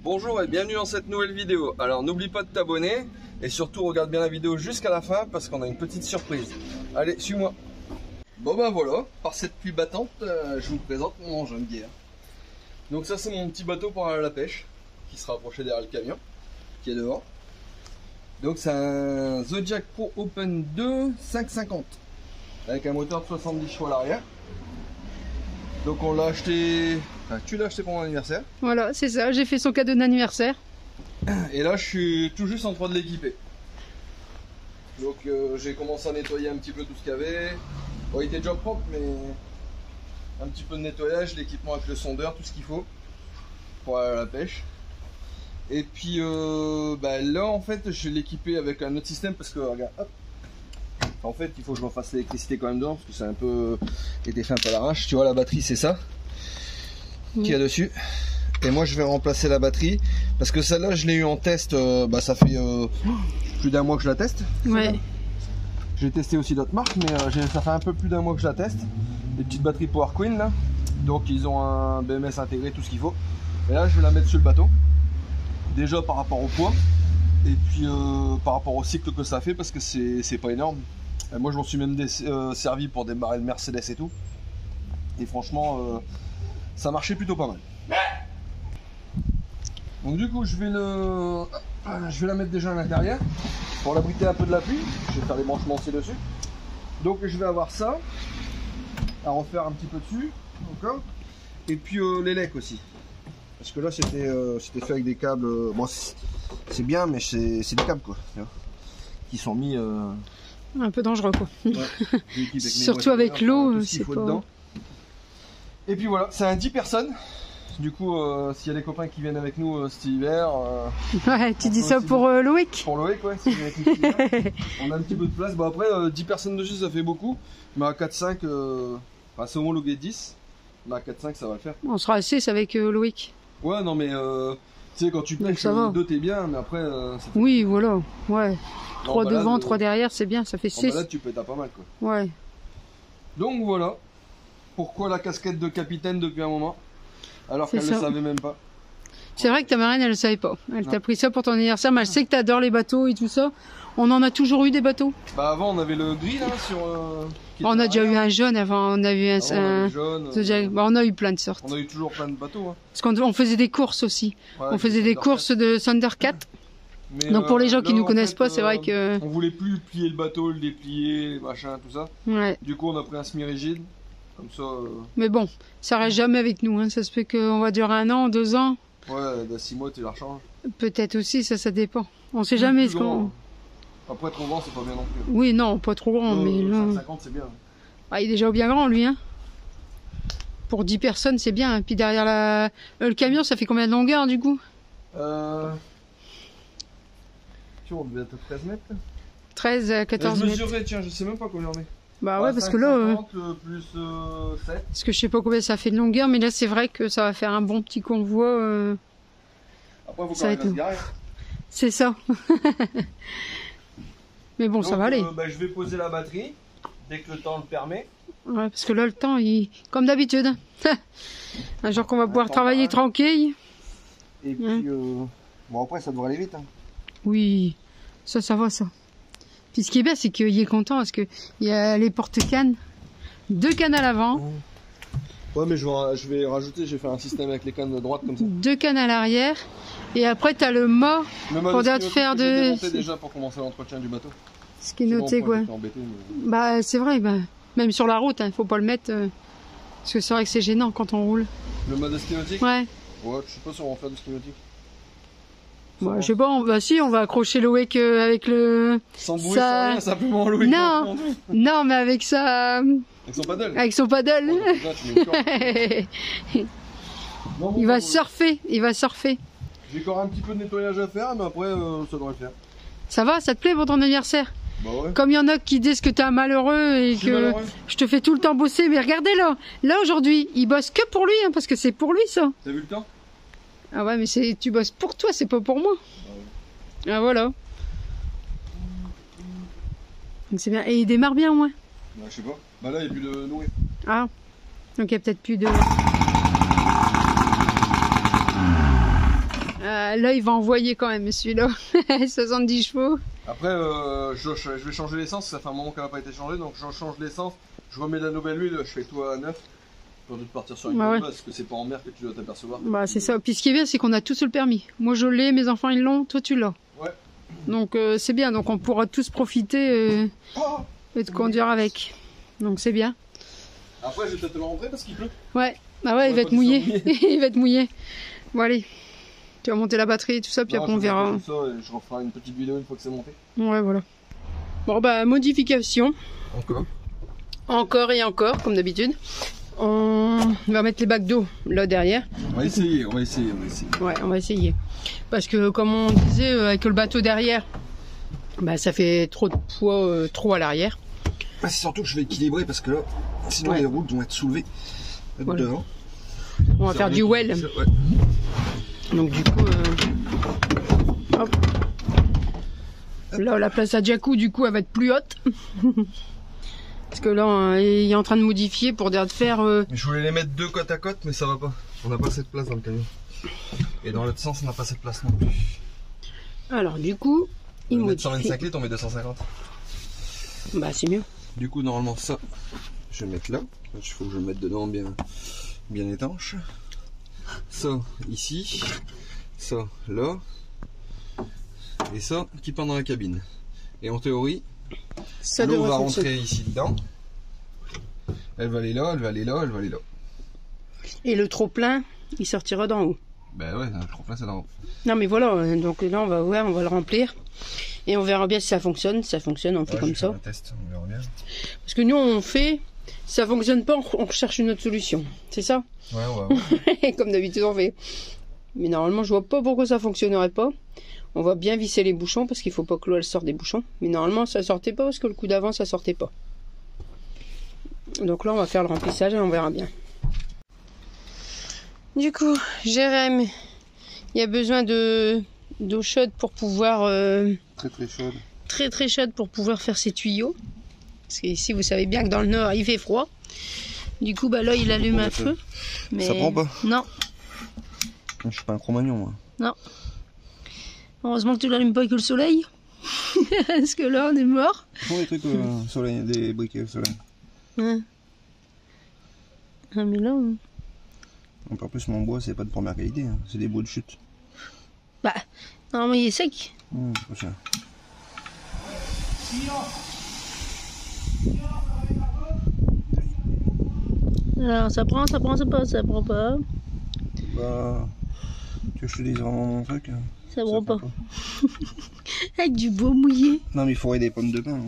Bonjour et bienvenue dans cette nouvelle vidéo. Alors n'oublie pas de t'abonner et surtout regarde bien la vidéo jusqu'à la fin parce qu'on a une petite surprise. Allez, suis-moi. Bon ben voilà, par cette pluie battante, je vous présente mon engin de guerre. Donc ça c'est mon petit bateau pour aller à la pêche qui sera approché derrière le camion qui est devant. Donc c'est un Zodiac Pro Open 2 550 avec un moteur de 70 chevaux à l'arrière. Donc on l'a acheté, enfin, tu l'as acheté pour mon anniversaire. Voilà, c'est ça, j'ai fait son cadeau d'anniversaire. Et là je suis tout juste en train de l'équiper. Donc j'ai commencé à nettoyer un petit peu tout ce qu'il y avait. Bon, il était déjà propre mais un petit peu de nettoyage, l'équipement avec le sondeur, tout ce qu'il faut pour aller à la pêche. Et puis là en fait je vais l'équiper avec un autre système parce que regarde, hop. En fait il faut que je refasse l'électricité quand même dedans parce que c'est un peu été fait un peu à l'arrache. Tu vois la batterie c'est ça qu'il y a dessus. Et moi je vais remplacer la batterie parce que celle-là je l'ai eu en test, ça fait plus d'un mois que je la teste. Ouais. J'ai testé aussi d'autres marques mais ça fait un peu plus d'un mois que je la teste. Des petites batteries Power Queen là. Donc ils ont un BMS intégré, tout ce qu'il faut. Et là je vais la mettre sur le bateau. Déjà par rapport au poids. Et puis par rapport au cycle que ça fait parce que c'est pas énorme. Et moi je m'en suis même servi pour démarrer le Mercedes et tout. Et franchement ça marchait plutôt pas mal. Donc du coup je vais la mettre déjà à l'intérieur pour l'abriter un peu de la pluie. Je vais faire les branchements aussi dessus. Donc je vais avoir ça à refaire un petit peu dessus encore. Et puis les lecs aussi. Parce que là c'était fait avec des câbles. Bon c'est bien mais c'est des câbles quoi. Qui sont mis un peu dangereux quoi. Ouais, surtout avec l'eau, c'est pas... dedans. Et puis voilà, c'est un 10 personnes. Du coup, s'il y a des copains qui viennent avec nous cet hiver... ouais, tu dis ça pour Loïc. Pour Loïc, ouais. Si on a un petit peu de place. Bon après, 10 personnes dessus, ça fait beaucoup. Mais à 4-5, c'est homologué 10. Mais à 4-5, ça va le faire. On sera à 6 avec Loïc. Ouais, non mais... tu sais, quand tu pêches, 2 t'es bien, mais après... oui, voilà, ouais. 3 balade, devant, 3 derrière, c'est bien, ça fait 6. En balade, tu pètes à pas mal, quoi. Ouais. Donc voilà. Pourquoi la casquette de capitaine depuis un moment alors qu'elle ne le savait même pas. C'est vrai que ta marraine elle le savait pas. Elle t'a pris ça pour ton anniversaire, mais elle sait que tu adores les bateaux et tout ça. On en a toujours eu des bateaux. Bah avant on avait le gris là sur... on a déjà eu un jaune avant, on a eu un jaune, on a eu plein de sortes. On a eu toujours plein de bateaux. Hein. Parce qu'on faisait des courses aussi. Ouais, on faisait des courses de Thundercat. Mais donc pour les gens qui ne nous connaissent pas, c'est vrai que... On voulait plus plier le bateau, le déplier, machin, tout ça. Ouais. Du coup on a pris un semi-rigide. Comme ça, mais bon, ça reste jamais avec nous, hein. Ça se fait qu'on va durer 1 an, 2 ans. Ouais, dans 6 mois tu la rechanges. Peut-être aussi, ça dépend. On sait jamais ce qu'on... Après trop grand c'est pas bien non plus. Oui, non, pas trop grand, mais là... 50 c'est bien. Ah, il est déjà bien grand lui, hein. Pour 10 personnes c'est bien, puis derrière le camion ça fait combien de longueur du coup? Tu vois, on devait être 13 mètres. 13 à 14 mètres. Je mesurerai, tiens, je sais même pas combien on est. Bah ouais, parce que là... plus 7. Parce que je sais pas combien ça fait de longueur, mais là c'est vrai que ça va faire un bon petit convoi. Après, il faut quand même se garer. C'est ça. Mais bon, donc, ça va aller. Je vais poser la batterie, dès que le temps le permet. Ouais, parce que là, le temps, comme d'habitude. Un jour qu'on va pouvoir travailler tranquille. Et puis, bon après, ça devrait aller vite. Hein. Oui, ça va, ça. Puis ce qui est bien, c'est qu'il est content parce qu'il y a les porte-cannes, 2 cannes à l'avant. Ouais, mais je vais rajouter, j'ai fait un système avec les cannes de droite comme ça. 2 cannes à l'arrière. Et après, tu as le mât pour faire de... J'ai déjà pour commencer l'entretien du bateau. Ce qui est noté, quoi. Embêté, mais... Bah, c'est vrai, même sur la route, il faut pas le mettre. Parce que c'est vrai que c'est gênant quand on roule. Le mode stéréotique? Ouais. Ouais, je sais pas si on va faire du stéréotique. Bah, je sais pas, si, on va accrocher Loïc avec le... Sans bouée, sans rien, simplement Loïc. Non, non, mais avec sa... Avec son paddle. Avec son paddle. Non, il va surfer, il va surfer. J'ai encore un petit peu de nettoyage à faire, mais après, ça devrait le faire. Ça va, ça te plaît pour ton anniversaire? Bah ouais. Comme il y en a qui disent que t'es un malheureux et que je te fais tout le temps bosser, mais regardez là, aujourd'hui, il bosse que pour lui, hein, parce que c'est pour lui ça. T'as vu le temps? Ah ouais, mais tu bosses pour toi, c'est pas pour moi. Ah, ouais. Ah voilà. Donc c'est bien. Et il démarre bien, ouais. Bah, je sais pas. Bah là, il n'y a plus de nourrir. Ah. Donc il n'y a peut-être plus de... Là, il va envoyer quand même celui-là. 70 chevaux. Après, je vais changer l'essence, ça fait un moment qu'elle n'a pas été changée, donc je change l'essence, je remets de la nouvelle huile, je fais tout à neuf. Pour de partir sur une bonne base, parce que c'est pas en mer que tu dois t'apercevoir. Bah c'est ça. Puis ce qui est bien, c'est qu'on a tous le permis. Moi je l'ai, mes enfants ils l'ont, toi tu l'as. Ouais. Donc c'est bien, donc on pourra tous profiter et de conduire avec. Donc c'est bien. Après je vais peut-être le rentrer parce qu'il pleut. Ouais, ah ouais, il va être mouillé. Il va être mouillé. Bon allez, tu vas monter la batterie et tout ça, puis après on verra. Ça, et je referai une petite vidéo une fois que c'est monté. Ouais, voilà. Bon bah modification. Encore. Encore et encore, comme d'habitude. On va mettre les bacs d'eau là derrière. On va essayer. Ouais, on va essayer. Parce que comme on disait, avec le bateau derrière, bah ça fait trop de poids trop à l'arrière. Ah, c'est surtout que je vais équilibrer parce que là, sinon les roues vont être soulevées devant. On va faire du well. Ouais. Donc du coup, hop. Là la place à Jacou du coup elle va être plus haute. Parce que là, il est en train de modifier pour dire de faire... Je voulais les mettre deux côte à côte, mais ça va pas. On n'a pas cette place dans le camion. Et dans l'autre sens, on n'a pas cette place non plus. Alors, du coup, il modifie. 125 litres, on met 250. Bah, c'est mieux. Du coup, normalement, ça, je vais le mettre là. Il faut que je le mette dedans bien étanche. Ça, ici. Ça, là. Et ça, qui part dans la cabine. Et en théorie... L'eau va rentrer ici dedans. Elle va aller là, elle va aller là, elle va aller là. Et le trop plein, il sortira d'en haut. Ben ouais, le trop plein c'est d'en haut. Non mais voilà, donc là on va voir, on va le remplir. Et on verra bien si ça fonctionne. Si ça fonctionne, on fait comme ça. Un test, on verra bien. Parce que nous on fait, si ça fonctionne pas, on cherche une autre solution. C'est ça? Ouais. Comme d'habitude on fait. Mais normalement je vois pas pourquoi ça fonctionnerait pas. On va bien visser les bouchons parce qu'il faut pas que l'eau elle sorte des bouchons. Mais normalement ça sortait pas parce que le coup d'avant ça sortait pas. Donc là on va faire le remplissage et on verra bien. Du coup, Jérém, il y a besoin d'eau chaude pour pouvoir... Très chaude. Très chaude pour pouvoir faire ses tuyaux. Parce qu'ici vous savez bien que dans le nord il fait froid. Du coup bah là il allume un feu. Mais... Ça prend pas? Non. Je suis pas un Cro-Magnon moi. Non. Heureusement que tu l'allumes pas avec le soleil. Parce que là, on est mort. Ce sont des trucs au soleil, des briquets au soleil. Ouais. Ah, mais là... En plus, mon bois, c'est pas de première qualité. Hein. C'est des bois de chute. Bah, normalement, il est sec. C'est ça. Alors, ça prend pas. Bah... Tu veux que je te dise vraiment mon truc? Ça prend pas. Avec du beau mouillé. Non mais il faudrait des pommes de pain.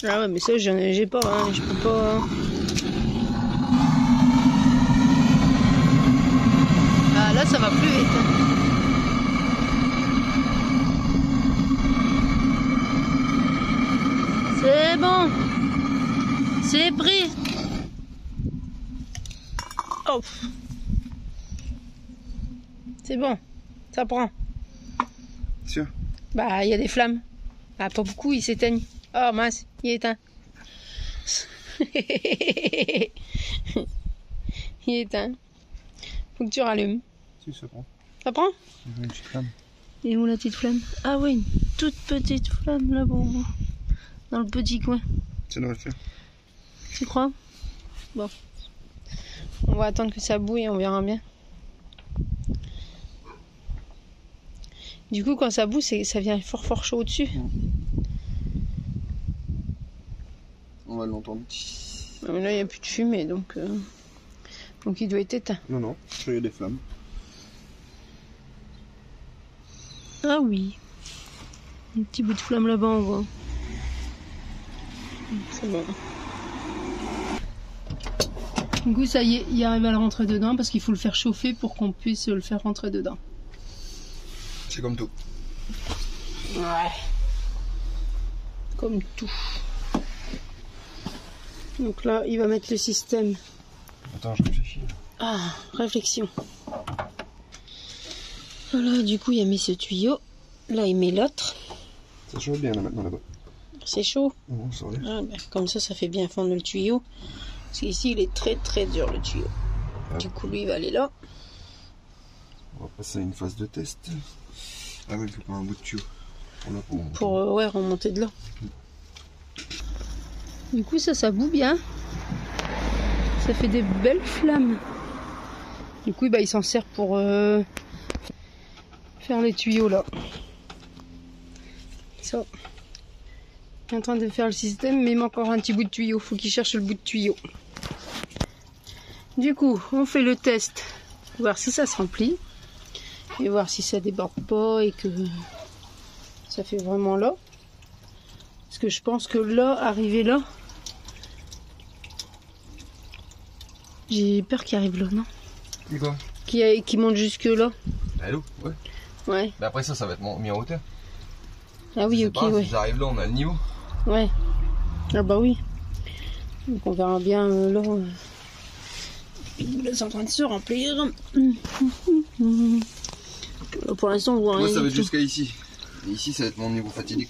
Ah ouais mais ça j'ai pas, hein. Je peux pas. Ah là ça va plus vite. C'est bon. C'est pris. Oh. C'est bon. Ça prend. Sûr? Bah, il y a des flammes. Ah, pas beaucoup, ils s'éteignent. Oh mince, il est éteint. Il est éteint. Faut que tu rallumes. Si, ça prend. Ça prend? Une petite flamme. Et où la petite flamme? Ah oui, une toute petite flamme là-bas au bout. Dans le petit coin. Ça devrait le faire. Tu crois? Bon. On va attendre que ça bouille et on verra bien. Du coup, quand ça bout, ça vient fort chaud au-dessus. On va l'entendre. Mais là, il n'y a plus de fumée, donc il doit être éteint. Non, il y a des flammes. Ah oui. Un petit bout de flamme là-bas, on voit. C'est bon. Du coup, ça y est, il arrive à le rentrer dedans parce qu'il faut le faire chauffer pour qu'on puisse le faire rentrer dedans. C'est comme tout. Ouais. Comme tout. Donc là, il va mettre le système. Attends, je réfléchis. Ah, réflexion. Voilà, du coup, il a mis ce tuyau. Là, il met l'autre. Ça chauffe bien là maintenant là-bas. C'est chaud. Oh, ça va. Ah, ben, comme ça fait bien fondre le tuyau. Parce qu'ici, il est très dur le tuyau. Ah. Du coup, lui, il va aller là. On va passer à une phase de test. Ah ouais, il faut pas un bout de tuyau. Pour ouais, remonter de là. Du coup, ça boue bien. Ça fait des belles flammes. Du coup, bah, il s'en sert pour faire les tuyaux là. Ça. Il est en train de faire le système, mais il manque encore un petit bout de tuyau. Faut qu'il cherche le bout de tuyau. Du coup, on fait le test. Voir si ça se remplit. Et voir si ça déborde pas et que ça fait vraiment là. Parce que je pense que là, arrivé là, j'ai peur qu'il arrive là, non? Et quoi? Qui monte jusque là. À l'eau, ouais. Ouais. Mais après ça va être mis en hauteur. Ah oui, ok, ouais. Si j'arrive là, on a le niveau. Ouais. Ah bah oui. Donc on verra bien là. Là, c'est en train de se remplir. Pour l'instant, on voit rien. Moi, ça va être jusqu'à ici. Et ici, ça va être mon niveau fatidique.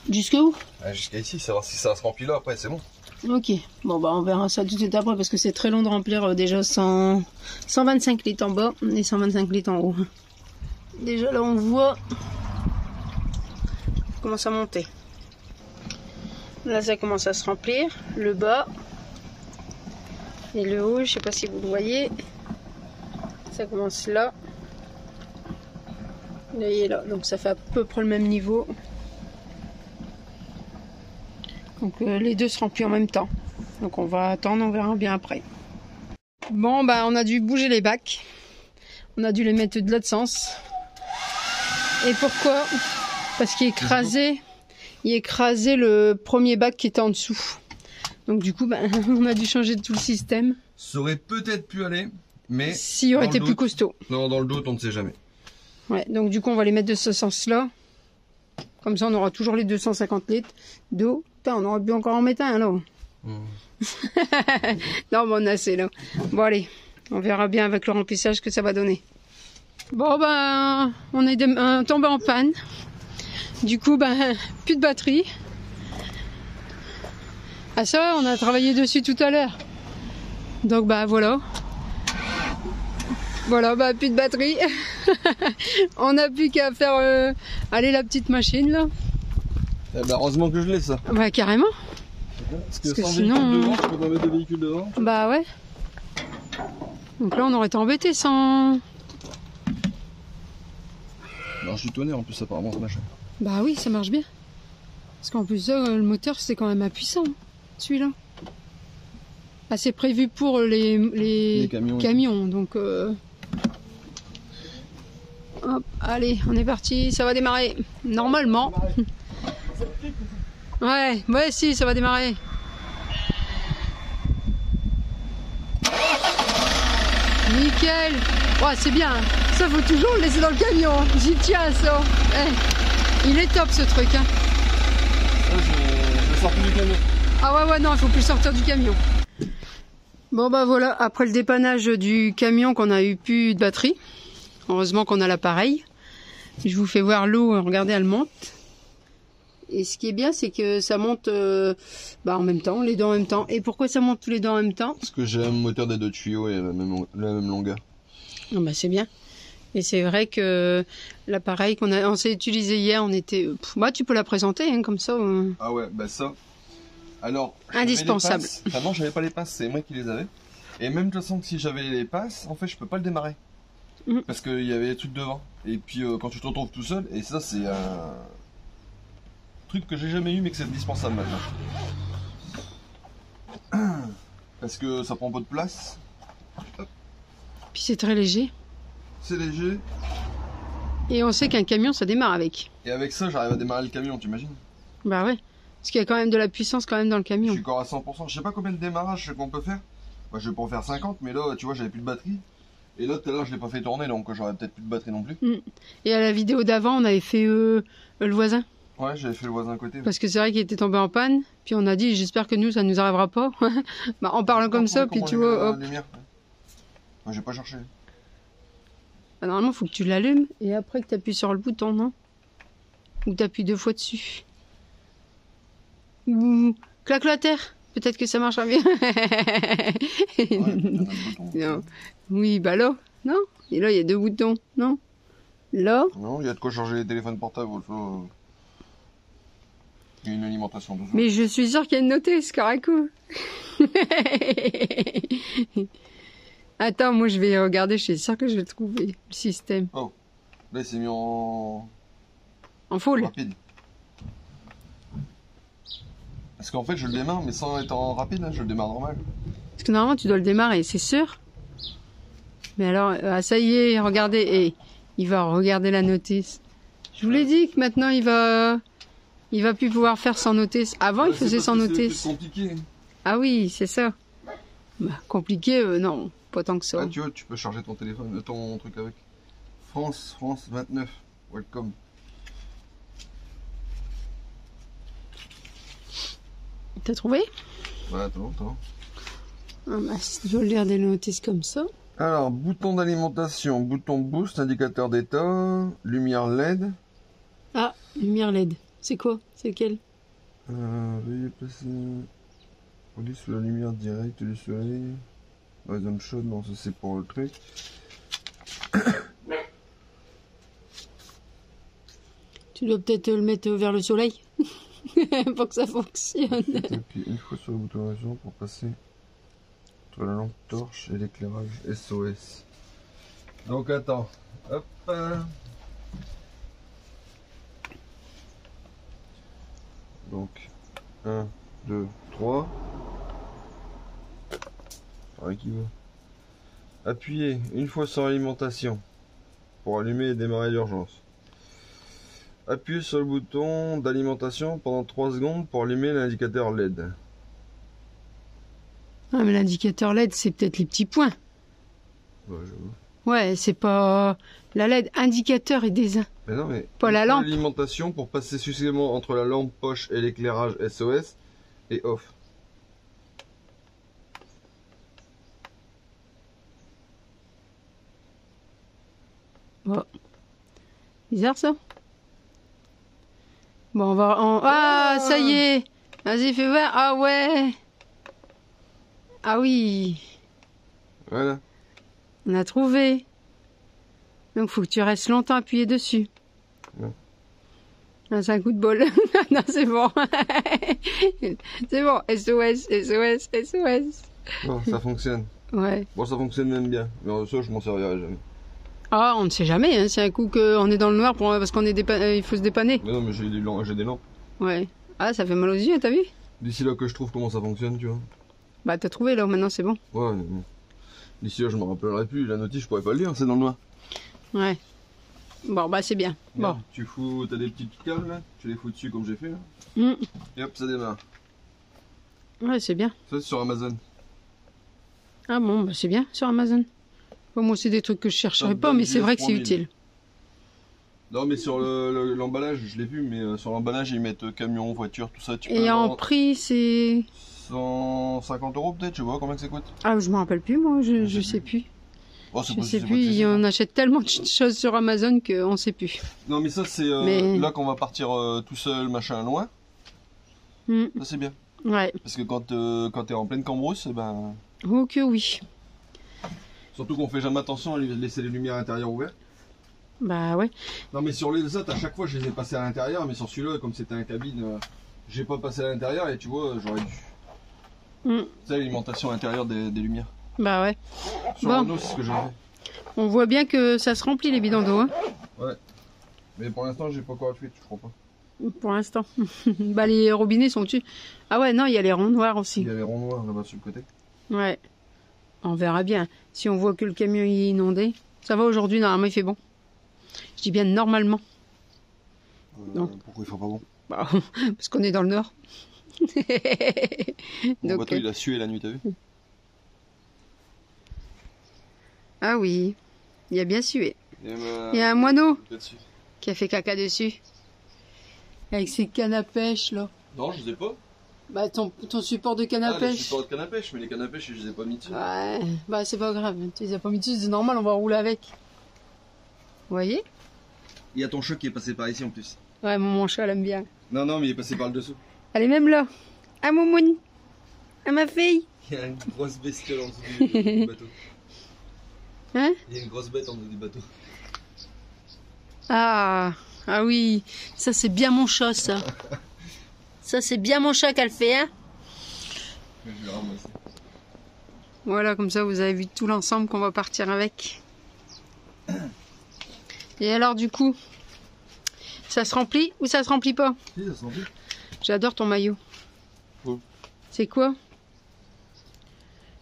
Jusque où? Jusqu'à ici, savoir si ça se remplit là, après, c'est bon. Ok. Bon, bah, on verra ça tout de suite après parce que c'est très long de remplir déjà 125 litres en bas et 125 litres en haut. Déjà, là, on voit. Ça commence à monter. Là, ça commence à se remplir. Le bas. Et le haut, je sais pas si vous le voyez. Ça commence là. Là, il est là. Donc ça fait à peu près le même niveau. Donc les deux se remplissent en même temps. Donc on va attendre, on verra bien après. Bon, bah on a dû bouger les bacs. On a dû les mettre de l'autre sens. Et pourquoi? Parce qu'il écrasait le premier bac qui était en dessous. Donc du coup, bah, on a dû changer tout le système. Ça aurait peut-être pu aller, mais... S'il aurait été plus costaud. Non, dans le doute, on ne sait jamais. Ouais, donc du coup, on va les mettre de ce sens-là. Comme ça, on aura toujours les 250 litres d'eau. Putain, on aurait pu encore en mettre un, là. Non, mais on a assez, là. Bon, allez, on verra bien avec le remplissage que ça va donner. Bon, ben, on est tombé en panne. Du coup, ben, plus de batterie. Ah ça, on a travaillé dessus tout à l'heure. Donc, bah, voilà. Voilà, bah, plus de batterie. On n'a plus qu'à faire aller la petite machine, là. Eh ben, heureusement que je l'ai, ça. Ouais, carrément. Parce que sans sinon, véhicule devant, tu peux pas mettre de véhicule devant. Bah ouais. Donc là, on aurait été embêté sans... Alors, je suis tonnerre, en plus, apparemment, ce machin. Bah oui, ça marche bien. Parce qu'en plus, le moteur, c'est quand même impuissant, celui-là. Ah, c'est prévu pour les camions donc... Hop, allez, on est parti, ça va démarrer. Normalement. Ouais, si, ça va démarrer. Nickel. Ouais, c'est bien. Ça, faut toujours le laisser dans le camion. J'y tiens, ça. Il est top, ce truc. Hein. Je sors plus du camion. Ah ouais, non, il faut plus sortir du camion. Bon, bah voilà, après le dépannage du camion qu'on a eu plus de batterie. Heureusement qu'on a l'appareil. Je vous fais voir l'eau, regardez, elle monte. Et ce qui est bien, c'est que ça monte en même temps, les deux en même temps. Et pourquoi ça monte tous les deux en même temps? Parce que j'ai un moteur des deux tuyaux et la même longueur. Ah bah c'est bien. Et c'est vrai que l'appareil on s'est utilisé hier, on était... Bah tu peux la présenter, hein, comme ça. Ah ouais, bah ça. Alors, indispensable. Enfin non, j'avais pas les passes, c'est moi qui les avais. Et même de toute façon que si j'avais les passes, en fait je peux pas le démarrer. Parce qu'il y avait des trucs devant. Et puis quand tu te retrouves tout seul, et ça c'est un truc que j'ai jamais eu mais que c'est indispensable maintenant. Parce que ça prend pas de place. Hop. Puis c'est très léger. C'est léger. Et on sait qu'un camion ça démarre avec. Et avec ça j'arrive à démarrer le camion, t'imagines? Bah ouais. Parce qu'il y a quand même de la puissance quand même dans le camion. Je suis encore à 100%. Je sais pas combien de démarrages qu'on peut faire. Bah, je vais pas en faire 50, mais là tu vois j'avais plus de batterie. Et là tout à l'heure je l'ai pas fait tourner donc j'aurais peut-être plus de batterie non plus. Et à la vidéo d'avant on avait fait le voisin. Ouais, j'avais fait le voisin à côté. Parce que c'est vrai qu'il était tombé en panne. Puis on a dit j'espère que nous ça nous arrivera pas. Bah, en parlant comme ça, puis tu vois, hop. Moi j'ai pas cherché. Bah, normalement faut que tu l'allumes et après que tu appuies sur le bouton, non? Ou tu appuies 2 fois dessus. Ou claque la terre. Peut-être que ça marchera bien. Ouais, non. Oui, bah là, non? Et là, il y a 2 boutons, non? Là. Non, il y a de quoi charger les téléphones portables. Il y a une alimentation dessous. Mais je suis sûre qu'il y a une notice, Caraco. Attends, moi je vais regarder, je suis sûre que je vais trouver le système. Oh, là il s'est mis en full. Rapide. Parce qu'en fait je le démarre, mais sans être en rapide, hein, je le démarre normal. Parce que normalement tu dois le démarrer, c'est sûr. Mais alors, ça y est, regardez, et il va regarder la notice. Je vous l'ai dit que maintenant il va plus pouvoir faire sans notice. Avant il faisait sans notice. C'est compliqué. Ah oui, c'est ça. Bah, compliqué, non, pas tant que ça. Ah, tu vois, tu peux charger ton téléphone, ton truc avec. France 29, welcome. T'as trouvé? Ouais, attends. Ah bah, si tu veux lire des notices comme ça. Alors, bouton d'alimentation, bouton boost, indicateur d'état, lumière LED. Ah, lumière LED. C'est quoi? C'est lequel? Veuillez passer... Relis sous la lumière directe du soleil. Ouais, zone chaude, non, ça c'est pour le truc. Tu dois peut-être le mettre vers le soleil pour que ça fonctionne. Appuie une fois sur le bouton raison pour passer entre la lampe torche et l'éclairage SOS. Donc attends, hop. Donc 1, 2, 3. Qui veut. Appuyez une fois sur l'alimentation pour allumer et démarrer l'urgence. Appuyez sur le bouton d'alimentation pendant 3 secondes pour allumer l'indicateur LED. Ah mais l'indicateur LED c'est peut-être les petits points. Ouais, c'est pas la LED, indicateur et des... Mais non mais pas la lampe. L'alimentation pour passer successivement entre la lampe poche et l'éclairage SOS et off. Oh. Bizarre ça. Bon, on va... Ah, ça y est. Vas-y, fais voir. Ah ouais. Ah oui. Voilà. On a trouvé. Donc, faut que tu restes longtemps appuyé dessus. Ouais. Ah, c'est un coup de bol. Non, c'est bon. C'est bon. SOS, SOS, SOS. Bon, ça fonctionne. Ouais. Bon, ça fonctionne même bien. Mais ça, je m'en servirai jamais. Ah, on ne sait jamais, hein. C'est un coup qu'on est dans le noir parce qu'on est il faut se dépanner. Mais non, mais j'ai des lampes. Ouais. Ah, ça fait mal aux yeux, t'as vu? D'ici là que je trouve comment ça fonctionne, tu vois. Bah, t'as trouvé là, maintenant c'est bon. Ouais, mais bon. D'ici là, je me rappellerai plus. La notice, je pourrais pas le lire, c'est dans le noir. Ouais. Bon, bah, c'est bien. Bon. T'as des petites câbles là, tu les fous dessus comme j'ai fait là. Et hop, ça démarre. Ouais, c'est bien. Ça, c'est sur Amazon. Ah bon, bah, c'est bien sur Amazon. Bon, moi, c'est des trucs que je chercherais pas, mais c'est vrai que c'est utile. Non, mais sur l'emballage, je l'ai vu, mais sur l'emballage, ils mettent camion, voiture, tout ça. Et en prix, c'est 150 € peut-être, je vois combien que ça coûte. Ah, je me rappelle plus, moi, je sais plus. Oh, je sais plus, on achète tellement de choses sur Amazon qu'on sait plus. Non, mais ça, c'est là qu'on va partir tout seul, machin, loin. Ça, c'est bien. Ouais. Parce que quand t'es en pleine cambrousse, ben... Oh que oui. Surtout qu'on fait jamais attention à laisser les lumières intérieures ouvertes. Bah ouais. Non, mais sur les autres, à chaque fois, je les ai passés à l'intérieur, mais sur celui-là, comme c'était un cabine, j'ai pas passé à l'intérieur et tu vois, j'aurais dû. C'est l'alimentation intérieure des lumières. Bah ouais. Sur Renault, c'est ce que j'ai fait. On voit bien que ça se remplit les bidons d'eau. Hein. Ouais. Mais pour l'instant, j'ai pas encore appuyé, je crois pas. Pour l'instant. Bah les robinets sont dessus. Ah ouais, non, il y a les ronds noirs aussi. Il y a les ronds noirs là-bas sur le côté. Ouais. On verra bien. Si on voit que le camion est inondé. Ça va aujourd'hui, normalement il fait bon. Je dis bien normalement. Pourquoi il fait pas bon? Bah, parce qu'on est dans le nord. Mon bateau, il a sué la nuit, t'as vu? Ah oui, il a bien sué. Il y a un moineau qui a fait caca dessus. Avec ses cannes à pêche là. Non, je les ai pas. Bah ton support de canne à pêche. Le support de canne à pêche, mais les cannes à pêche, je les ai pas mis dessus. Ouais, bah c'est pas grave. Tu les as pas mis dessus, c'est normal, on va rouler avec. Vous voyez? Il y a ton chat qui est passé par ici en plus. Ouais, mon chat elle aime bien. Non, non, mais il est passé par le dessous. Elle est même là. À Momoun. À ma fille. Il y a une grosse bestiole en dessous du bateau. Hein? Il y a une grosse bête en dessous du bateau. Ah, ah oui, ça c'est bien mon chat, ça. Ça c'est bien mon chat qu'elle fait, hein? Je vais ramasser. Voilà, comme ça vous avez vu tout l'ensemble qu'on va partir avec. Et alors du coup, ça se remplit ou ça se remplit pas? Si, ça se remplit. J'adore ton maillot. Oh. C'est quoi?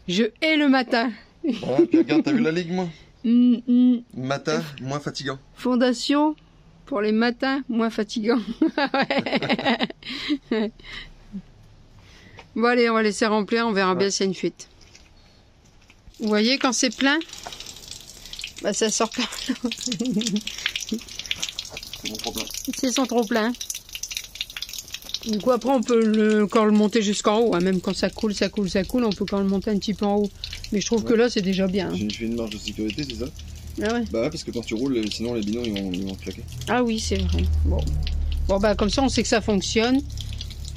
Je hais le matin. Ouais, puis regarde, t'as vu la ligue, moi? Matin, moins fatigant. Fondation pour les matins moins fatigants. Bon allez, on va laisser remplir, on verra bien s'il y a une fuite. Vous voyez, quand c'est plein, bah ça sort pas. C'est mon problème. C'est son trop plein. Du coup après on peut encore le monter jusqu'en haut, hein. Même quand ça coule, on peut quand même le monter un petit peu en haut. Mais je trouve que là c'est déjà bien. J'ai fait une marge de sécurité, c'est ça? Ah ouais. Bah ouais, parce que quand tu roules, sinon les binômes ils vont claquer. Ah oui, c'est vrai. Bon. Bon bah comme ça on sait que ça fonctionne.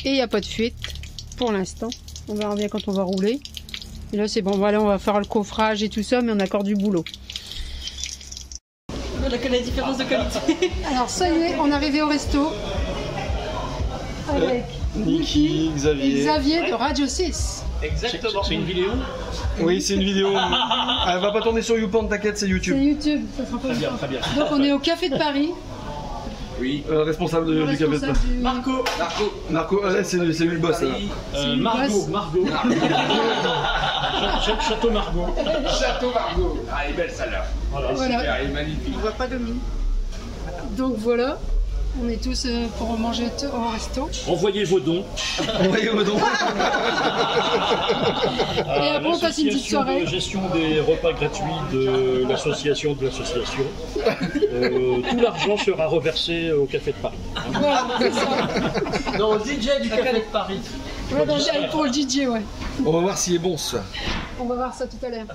Et il n'y a pas de fuite pour l'instant. On verra bien quand on va rouler. Et là c'est bon, voilà, on va faire le coffrage et tout ça, mais on a encore du boulot. On a que la différence de qualité. Alors ça y est, on est arrivé au resto. Avec Niki, et Xavier de Radio 6. Exactement. C'est une vidéo. Oui, c'est une vidéo. Elle va pas tourner sur YouPorn, t'inquiète, c'est YouTube. C'est YouTube, ça sera pas Très bien. Donc on est au Café de Paris. Oui. Responsable du café de Paris. Marco. Marco, c'est lui le boss. Là. Margot. Château Margot. Château Margot. Ah, elle est belle celle-là. Voilà. Voilà. Elle est magnifique. On voit pas de mine. Donc voilà, on est tous pour manger au resto. Envoyez vos dons. Envoyez vos dons. Et après on passe une petite soirée. De gestion des repas gratuits de l'association tout l'argent sera reversé au Café de Paris. Voilà, c'est ça. Non, au DJ du Café de Paris. Ouais, donc, pour le DJ, ouais. On va voir s'il est bon ça. On va voir ça tout à l'heure.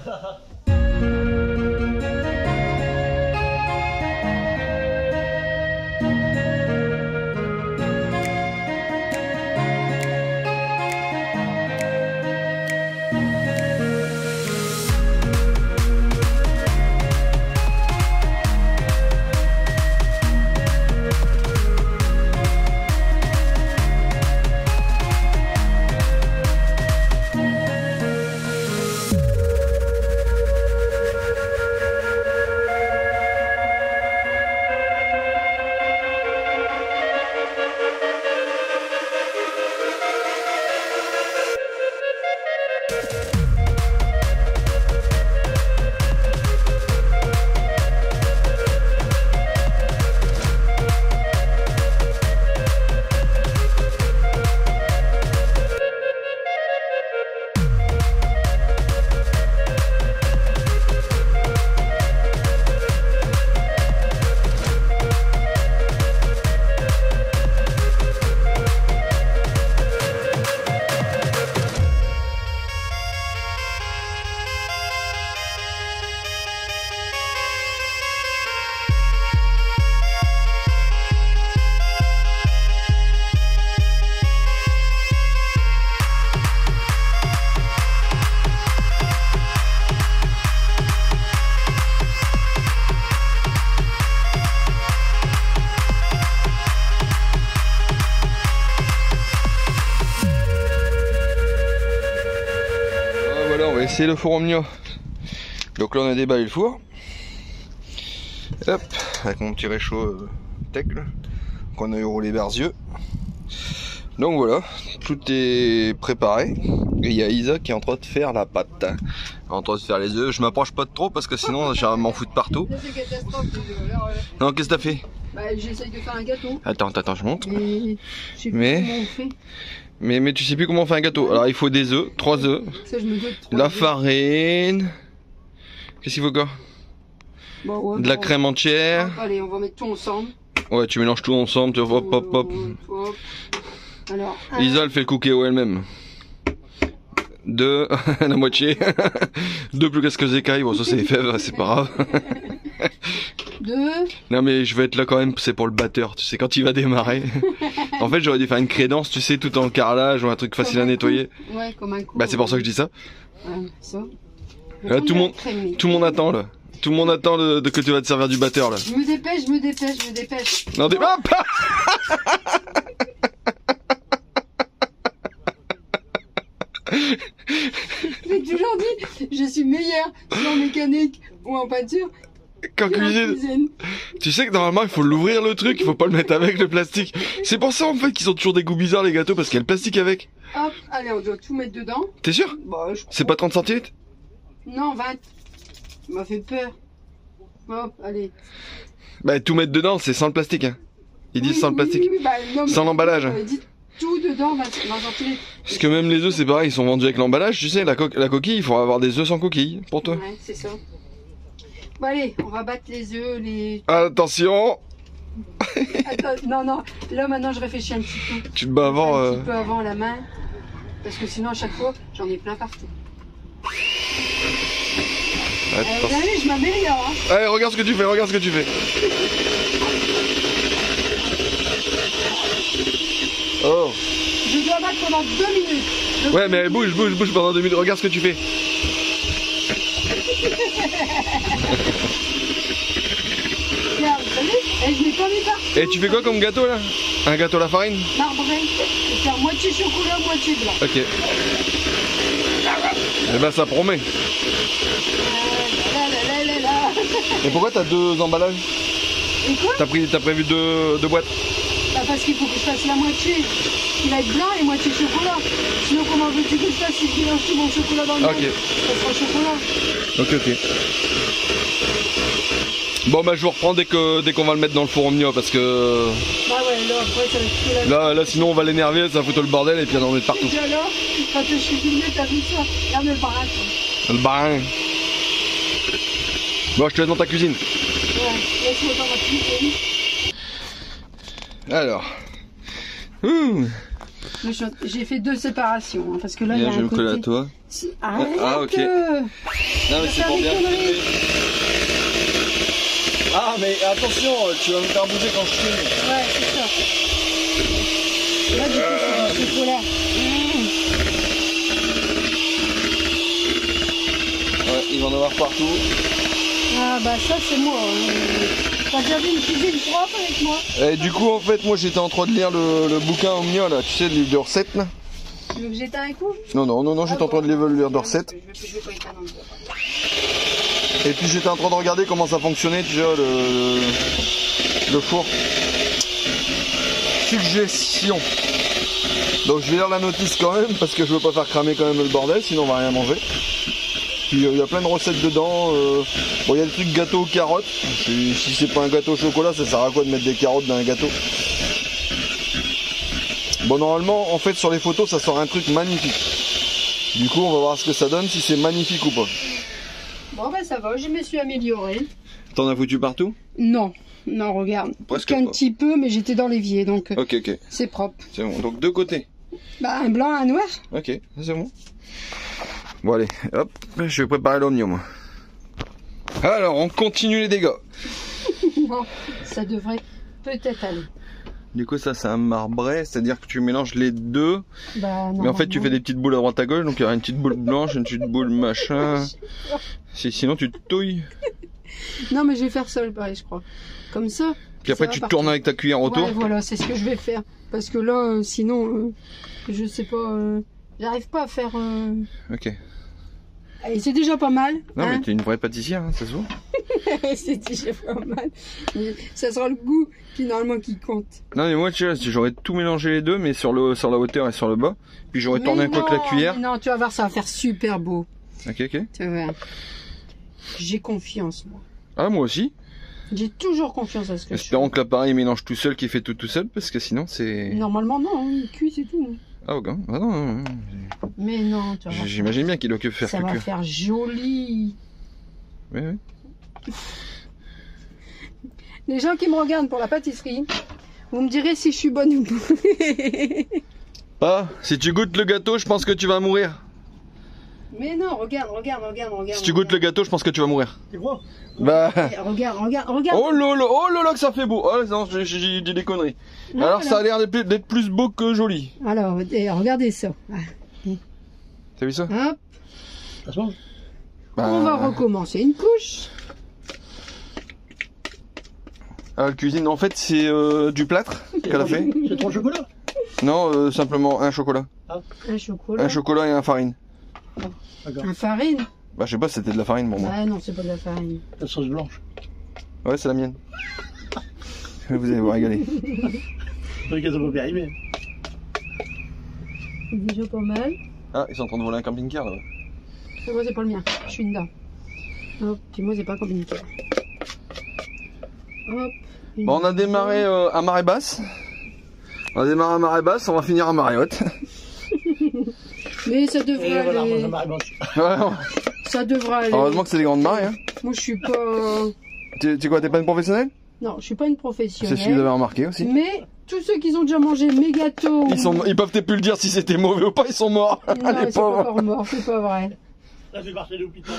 C'est le four Omnia. Donc là on a déballé le four. Hop, avec mon petit réchaud tech là, qu'on a eu roulé Berzieux. Donc voilà, tout est préparé. Et il y a Isa qui est en train de faire la pâte. En train de faire les œufs. Je m'approche pas de trop parce que sinon je m'en fous de partout. C'est catastrophe. Non, qu'est-ce que t'as fait? Bah, j'essaye de faire un gâteau. Attends, je monte. Mais je sais plus comment on fait. Mais tu sais plus comment on fait un gâteau. Alors il faut des œufs, 3 œufs. Ça, je me doute. La farine. Qu'est-ce qu'il faut encore? Bon, ouais, de la crème entière. Allez, on va mettre tout ensemble. Ouais, tu mélanges tout ensemble, tu vois, hop. Alors, Isa, elle fait le cookéo elle-même. 2, la moitié. 2 plus qu'est-ce que écailles, bon ça c'est les fèves, c'est pas grave. 2. Non mais je vais être là quand même, c'est pour le batteur, tu sais, quand il va démarrer. En fait j'aurais dû faire une crédence, tu sais, tout en carrelage ou un truc facile à nettoyer. Ouais, comme un coup. Bah c'est pour ça que je dis ça. Ouais, ça. Là, tout le monde attend là. Tout le monde attend que tu vas te servir du batteur là. Je me dépêche, je me dépêche, je me dépêche. Non, hop. J'ai toujours dit, je suis meilleure en mécanique ou en peinture qu'en cuisine. Tu sais que normalement il faut l'ouvrir le truc, il faut pas le mettre avec le plastique. C'est pour ça en fait qu'ils ont toujours des goûts bizarres les gâteaux parce qu'il y a le plastique avec. Hop, allez, on doit tout mettre dedans. T'es sûr? Bah, c'est pas 30 centilitres? Non, 20. Ça m'a fait peur. Hop, allez. Bah tout mettre dedans, c'est sans le plastique. Hein. Ils disent sans le plastique. Bah, non, sans l'emballage. Dit tout dedans, 20 centilitres. Parce que même les œufs, c'est pareil, ils sont vendus avec l'emballage. Tu sais, la coquille, il faut avoir des œufs sans coquille pour toi. Ouais, c'est ça. Bon, allez, on va battre les œufs, les... Attention. Attends, non, là maintenant je réfléchis un petit peu. Tu te bats avant... Un petit peu avant la main, parce que sinon à chaque fois, j'en ai plein partout. Vous allez, je m'améliore. Hein. Allez, regarde ce que tu fais, regarde ce que tu fais. Oh. Je dois battre pendant 2 minutes. Ouais, mais bouge pendant 2 minutes, regarde ce que tu fais. Regarde, vous savez, je n'ai pas mis partout. Et tu fais quoi comme gâteau là? Un gâteau à la farine? Marbré. Je vais faire moitié chocolat, moitié blanc. Ok. Eh ben ça promet. Et pourquoi t'as 2 emballages? Et quoi? T'as prévu 2 boîtes? Bah parce qu'il faut que je fasse la moitié. Il va être blanc et moitié chocolat. Sinon comment veux-tu que je fasse si je mélange tout mon chocolat dans le Ok. même? Ça sera chocolat. Ok. Bon bah je vous reprends dès qu'on va le mettre dans le four omnia parce que... Bah ouais, là après ça va être chocolat. Là sinon on va l'énerver, ça va foutre le bordel et puis on en met partout. Déjà là, quand je suis filmé, t'as vu ça? Regarde le barin. Le barin. Bon, je te laisse dans ta cuisine. Ouais, laisse-moi dans ma cuisine. Alors. J'ai fait 2 séparations, hein, parce que là, il y a un côté... à toi. Arrête. Ah, ok. Non, mais c'est pour bien filmer. Ah, mais attention, tu vas me faire bouger quand je filme. Ouais, c'est ça. Là, du coup, c'est du chocolat. Ouais, il va en avoir partout. Ah, bah ça, c'est moi. T'as déjà vu une cuisine propre avec moi? Et du coup, en fait, moi, j'étais en train de lire le bouquin Omnia, là. Tu sais, le livre de recettes, là. Tu veux que j'éteins un coup? Non, j'étais en train de lire le livre de recettes. Je vais pas éteindre. Et puis j'étais en train de regarder comment ça fonctionnait déjà le four. Suggestion. Donc je vais lire la notice quand même parce que je veux pas faire cramer quand même le bordel, sinon on va rien manger. Puis il y a plein de recettes dedans. Bon, il y a le truc gâteau aux carottes. Si c'est pas un gâteau au chocolat, ça sert à quoi de mettre des carottes dans un gâteau? Bon, normalement, en fait, sur les photos, ça sort un truc magnifique. Du coup, on va voir ce que ça donne, si c'est magnifique ou pas. Bon, bah ça va, je me suis améliorée. T'en as foutu partout? Non, regarde. Presque qu'un pas. petit peu, mais j'étais dans l'évier, donc Ok. c'est propre. C'est bon, donc 2 côtés. Bah, un blanc, un noir. Ok, c'est bon. Bon allez, hop, je vais préparer l'oignon moi. Alors, on continue les dégâts. Non, ça devrait peut-être aller. Du coup, ça c'est un marbré, c'est-à-dire que tu mélanges les deux. Bah, Mais en fait, tu fais des petites boules à droite à gauche, donc il y aura une petite boule blanche, une petite boule machin. Sinon, tu te touilles. Non, mais je vais faire ça, pareil, je crois. Comme ça. Puis après, tu tournes avec ta cuillère autour. Ouais, voilà, c'est ce que je vais faire. Parce que là, sinon, je sais pas, j'arrive pas à faire... Ok. Allez, c'est déjà pas mal. Non, hein, mais t'es une vraie pâtissière, hein, ça se voit. c'est déjà pas mal. Mais ça sera le goût, finalement, qui compte. Non, mais moi, tu vois, j'aurais tout mélangé les deux, mais sur la hauteur et sur le bas. Puis j'aurais tourné un coup avec la cuillère. Non, tu vas voir, ça va faire super beau. Ok. Tu vas voir. J'ai confiance, moi. Ah, moi aussi. J'ai toujours confiance à ce que je fais. Espérons que l'appareil mélange tout seul, qu'il fait tout seul, parce que sinon c'est... Normalement, non, il cuit, c'est tout. Ah, ok. Ah, non. Mais non, tu vas voir. J'imagine bien qu'il doit que faire Ça que va cuire. faire joli. Oui. Les gens qui me regardent pour la pâtisserie, vous me direz si je suis bonne ou pas. Ah, si tu goûtes le gâteau, je pense que tu vas mourir. Mais non, regarde. Si tu goûtes le gâteau, je pense que tu vas mourir. Tu vois? Bah... Regarde. Oh là là que ça fait beau. Oh non, j'ai dit des conneries. Non, Alors voilà. ça a l'air d'être plus beau que joli. Alors, regardez ça. T'as vu ça? Hop, Ça se mange. Bah, on va recommencer une couche. Ah, la cuisine, en fait, c'est du plâtre qu'elle a fait. C'est trop chocolat. Non, simplement un chocolat. Un chocolat. Un chocolat et un farine. Un farine. Bah, je sais pas si c'était de la farine pour moi. Ah non, c'est pas de la farine. La sauce blanche. Ouais, c'est la mienne. Vous allez vous régaler. Regarde, ça va périmer. C'est déjà pas mal. Ah, ils sont en train de voler un camping-car là. Moi, c'est pas le mien. Je suis dedans. Hop, puis moi, c'est pas un camping-car. Hop. Bon, on a démarré à marée basse. On a démarré à marée basse, on va finir à marée haute. Mais ça devrait Et voilà, aller. moi, ça m'arrive aussi. Ça devrait aller. Heureusement que c'est des grandes marées. Hein. Moi, je suis pas. Tu quoi, t'es pas une professionnelle? Non, je suis pas une C'est professionnelle. ce que vous avez remarqué aussi. Mais tous ceux qui ont déjà mangé mes gâteaux. Ils peuvent peut-être plus le dire si c'était mauvais ou pas, ils sont morts. Non, Les ils sont pauvres. pas encore morts, c'est pas vrai. Là, je vais partir de l'hôpital.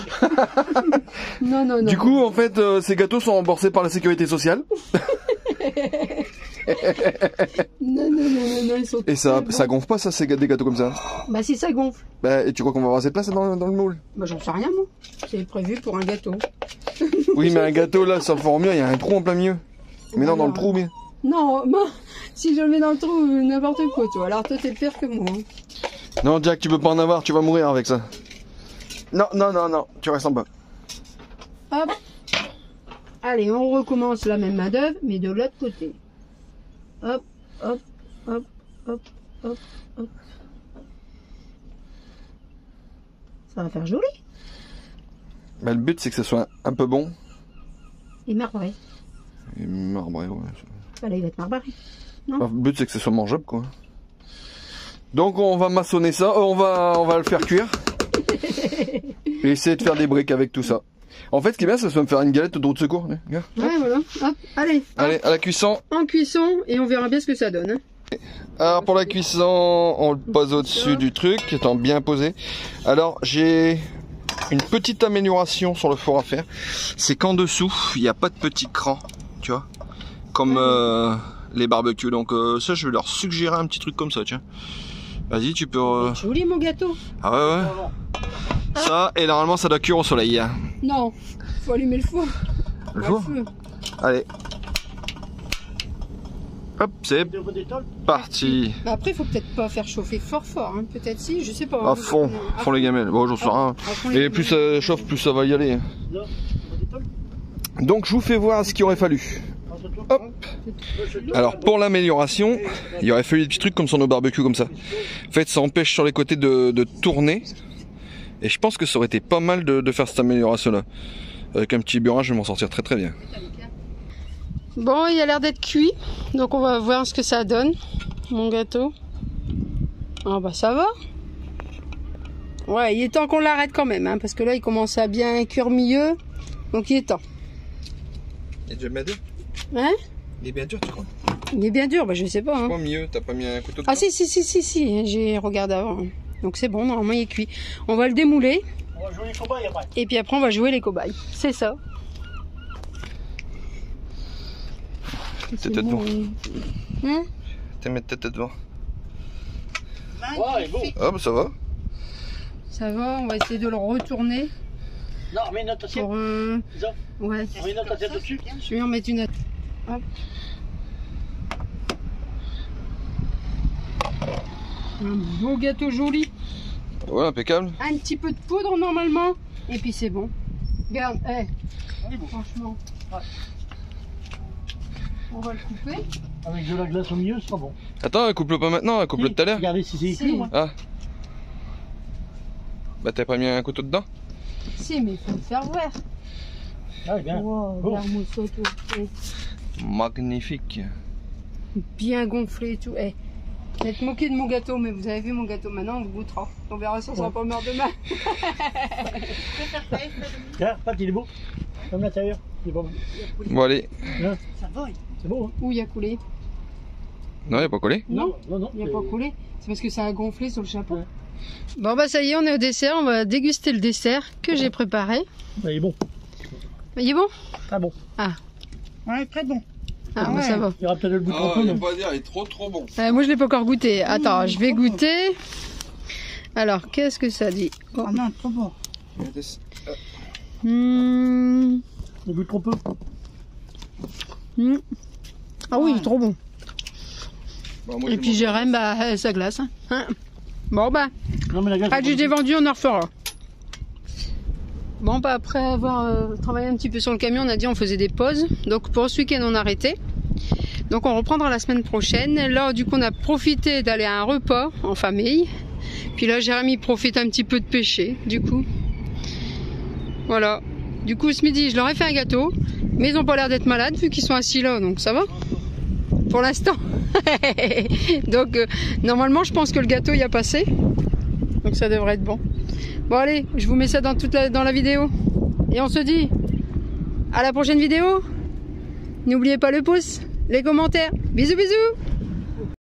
Non, non, non. Du coup, en fait, ces gâteaux sont remboursés par la sécurité sociale. Non, non, non, non, non, ils sont. Et ça, très ça bons. gonfle pas, ça, des gâteaux comme ça. Bah, si ça gonfle. Bah, et tu crois qu'on va avoir assez de place dans le moule? Bah, j'en sais rien, moi. C'est prévu pour un gâteau. Oui, mais un gâteau là, ça fera mieux, il y a un trou en plein milieu. Mais non, dans le Alors, trou, mais. Non, moi, si je le mets dans le trou, n'importe quoi, toi. Alors, toi, t'es le pire que moi. Hein. Non, Jack, tu peux pas en avoir, tu vas mourir avec ça. Non, non, non, non, tu restes en bas. Hop. Allez, on recommence la même main d'œuvre, mais de l'autre côté. Hop, hop, hop, hop, hop, hop. Ça va faire joli. Bah, le but, c'est que ça soit un peu bon. Et marbré. Et marbré, ouais. Bah, là, il va être marbré. Le but, c'est que ça soit mangeable, quoi. Donc, on va maçonner ça, on va le faire cuire. Et essayer de faire des briques avec tout ça. En fait, ce qui est bien, c'est que ça va me faire une galette de roue de secours. Regarde. Ouais, voilà. Hop, allez. Allez, à la cuisson. En cuisson, et on verra bien ce que ça donne. Hein. Alors, pour la cuisson, on le pose au-dessus du truc, étant bien posé. Alors, j'ai une petite amélioration sur le four à faire. C'est qu'en dessous, il n'y a pas de petit cran, tu vois. Comme les barbecues. Donc, ça, je vais leur suggérer un petit truc comme ça, tiens. Vas-y, tu peux... Joli, mon gâteau. Ah ouais, ouais. Ça, et normalement, ça doit cuire au soleil. Hein. Non, faut allumer le four. Le Ouais, four feu. Allez. Hop, c'est parti. Bah après, il faut peut-être pas faire chauffer fort fort. Hein. Peut-être si, je sais pas. À fond, fond les gamelles. Bon, j'en sais rien. Et plus ça chauffe, plus ça va y aller. Donc, je vous fais voir ce qu'il aurait fallu. Hop. Alors, pour l'amélioration, il aurait fallu des petits trucs comme sur nos barbecues comme ça. En fait, ça empêche sur les côtés de tourner. Et je pense que ça aurait été pas mal de faire cette amélioration-là. Avec un petit burin, je vais m'en sortir très très bien. Bon, il a l'air d'être cuit. Donc, on va voir ce que ça donne. Mon gâteau. Ah bah ça va. Ouais, il est temps qu'on l'arrête quand même. Hein, parce que là, il commence à bien cuire mieux. Donc, il est temps. Il est déjà bien dur. Hein? Il est bien dur, tu crois? Il est bien dur, bah je sais pas. Hein. Pas mieux, t'as pas mis un couteau de Ah si, j'ai regardé avant. Donc c'est bon, normalement il est cuit. On va le démouler. On va jouer les cobayes après. Et puis après on va jouer les cobayes. C'est ça. Tête devant. Hein? T'es mettre tête devant. Ouais, bon. Ah bah ça va. Ça va, on va essayer de le retourner. Non, remets notre assiette. Pour Ça. ouais. Remets notre assiette dessus. Je vais en mettre une. Hop. Un beau gâteau joli. Ouais, impeccable. Un petit peu de poudre normalement. Et puis c'est bon. Regarde, franchement. Ouais. On va le couper. Avec de la glace au milieu, ce sera bon. Attends, coupe-le pas maintenant, coupe-le tout à l'heure. Regardez si c'est écrit, Si. moi. Ah. Bah t'as pas mis un couteau dedans? Si, mais il faut le faire voir. Ah, bien. Wow, Oh. regarde-moi ça, toi. Magnifique. Bien gonflé et tout. Eh, vous êtes moqué de mon gâteau, mais vous avez vu mon gâteau maintenant, on vous goûtera. On verra si on sera pas mort demain. Tiens, Pat, il est beau. Comme l'intérieur. Il est pas bon. Bon allez. Là. Ça va, c'est beau, hein. Où il a coulé? Non, il a pas collé. Non, non. il a pas coulé. C'est parce que ça a gonflé sur le chapeau. Ouais. Bon bah ça y est, on est au dessert. On va déguster le dessert que j'ai préparé. Il est bon. Il est bon? Très bon. Ah. Ouais, très bon. Ah, bah, ça va. Il y aura peut-être le goût de Ah, trop il peu. faut pas dire, il est trop bon. Moi je l'ai pas encore goûté. Attends, je vais goûter. Alors, qu'est-ce que ça dit? Oh. Ah non, trop bon. Hmm. Le goût de trop peu. Mmh. Ah oui, trop bon. Bah, moi, Et je puis mange. Jérém, bah, ça glace. Hein. Bon, bah, Non, mais la glace, du dévendu, on en refera. Bon, bah, après avoir travaillé un petit peu sur le camion, on a dit on faisait des pauses. Donc, pour ce week-end, on a arrêté. Donc, on reprendra la semaine prochaine. Là, du coup, on a profité d'aller à un repas en famille. Puis là, Jérémy profite un petit peu de pêcher, du coup. Voilà. Du coup, ce midi, je leur ai fait un gâteau. Mais ils n'ont pas l'air d'être malades vu qu'ils sont assis là, donc ça va pour l'instant. Donc, normalement, je pense que le gâteau y a passé. Donc, ça devrait être bon. Bon, allez, je vous mets ça dans la vidéo. Et on se dit à la prochaine vidéo. N'oubliez pas le pouce, les commentaires. Bisous, bisous.